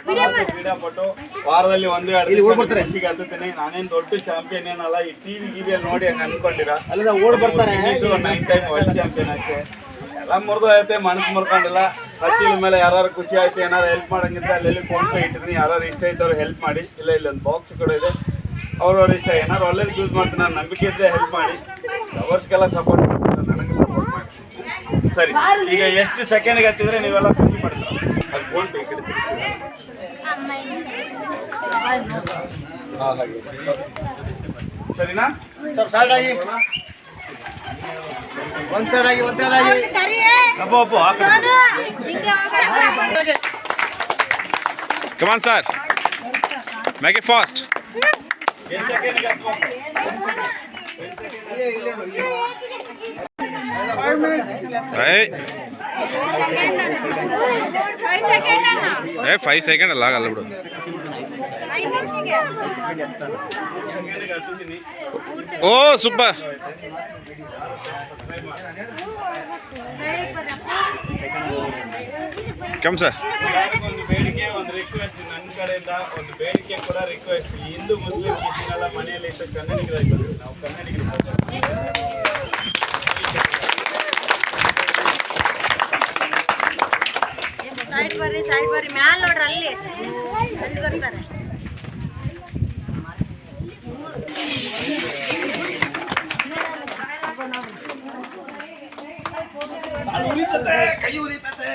ಕ್ರೀಡಾಪಟು ವಾರದಲ್ಲಿ 1-2 ಖುಷಿಗೆ ಹತ್ತುತ್ತೀನಿ. ನಾನೇನು ದೊಡ್ಡ ಚಾಂಪಿಯನ್ ಏನಲ್ಲ, ಈ ಟಿವಿ ಗಿವಿಯಲ್ಲಿ ನೋಡಿ ಹಂಗೆ ಅನ್ಕೊಂಡಿರ ಅಲ್ಲ ಓಡ್ ಬರ್ತಾರೆ 9 ಟೈಮ್ ವರ್ಲ್ಡ್ ಚಾಂಪಿಯನ್ ಅಷ್ಟೇ. ಎಲ್ಲ ಮುರಿದು ಐತೆ, ಮನಸ್ಸು ಮುರ್ಕೊಂಡಿಲ್ಲ. ಹತ್ತಿದ ಮೇಲೆ ಯಾರು ಖುಷಿ ಆಯ್ತು, ಏನಾರು ಹೆಲ್ಪ್ ಮಾಡಂಗಿದ್ರೆ ಅಲ್ಲಿ ಫೋನ್ ಪೇ ಇಟ್ಟಿದ್ದೀನಿ. ಯಾರು ಇಷ್ಟ ಇದ್ದವ್ರು ಹೆಲ್ಪ್ ಮಾಡಿ. ಇಲ್ಲ ಒಂದು ಬಾಕ್ಸ್ ಕೂಡ ಇದೆ, ಅವ್ರವ್ರ ಇಷ್ಟ. ಏನಾರು ಒಳ್ಳೇದು ಯೂಸ್ ಮಾಡ್ತೀನಿ, ನಾನು ನಂಬಿಕೆ ಇದ್ದರೆ ಹೆಲ್ಪ್ ಮಾಡಿ. ಲವರ್ಸ್ಗೆಲ್ಲ ಸಪೋರ್ಟ್ ಮಾಡ್ತೀನಿ, ನನಗೆ ಸಪೋರ್ಟ್ ಮಾಡಿ. ಸರಿ, ಈಗ ಎಷ್ಟು ಸೆಕೆಂಡ್ಗೆ ಹತ್ತಿದ್ರೆ ನೀವೆಲ್ಲ ಖುಷಿ ಪಡ್ತೀರ? ಅದು ಫೋನ್ ಪೇ ಇಟ್ಟಿರ್ತೀನಿ. ಹಾಗೆ ಸರಿನಾ? ಸ್ವಲ್ಪ ಸೈಡ್ ಆಗಿ, ಒಂದ್ ಸೈಡ್ ಆಗಿ Appu Appu Come on, sir. Make it fast. ಎಷ್ಟು ಸೆಕೆಂಡ್ಗೆ ಹತ್ಬೇಕು? Right. 5 seconds ಅಲ್ಲ, ಆಗಲ್ಲ ಬಿಡು. ಓ ಸೂಪರ್. Come sir. ಒಂದು ಬೇಡಿಕೆ, ಒಂದು ರಿಕ್ವೆಸ್ಟ್ ನನ್ನ ಕಡೆಯಿಂದ. ಒಂದು ಬೇಡಿಕೆ ಕೂಡ ರಿಕ್ವೆಸ್ಟ್. ಹಿಂದೂ ಮುಸ್ಲಿಂ ಕ್ರಿಶ್ಚಿಯನ್ ಮನೆಯಲ್ಲಿ ಇಟ್ಟು ಕನ್ನಡಿಗರಾಗಿ ನಾವು ಕನ್ನಡಿಗರು ಸೈಡ್ ಬರ್ರಿ ಮ್ಯಾಲ್ ನೋಡ್ರಿ, ಅಲ್ಲಿ ಬರ್ತಾರೆ. ಕೈ ಉರಿತತೆ.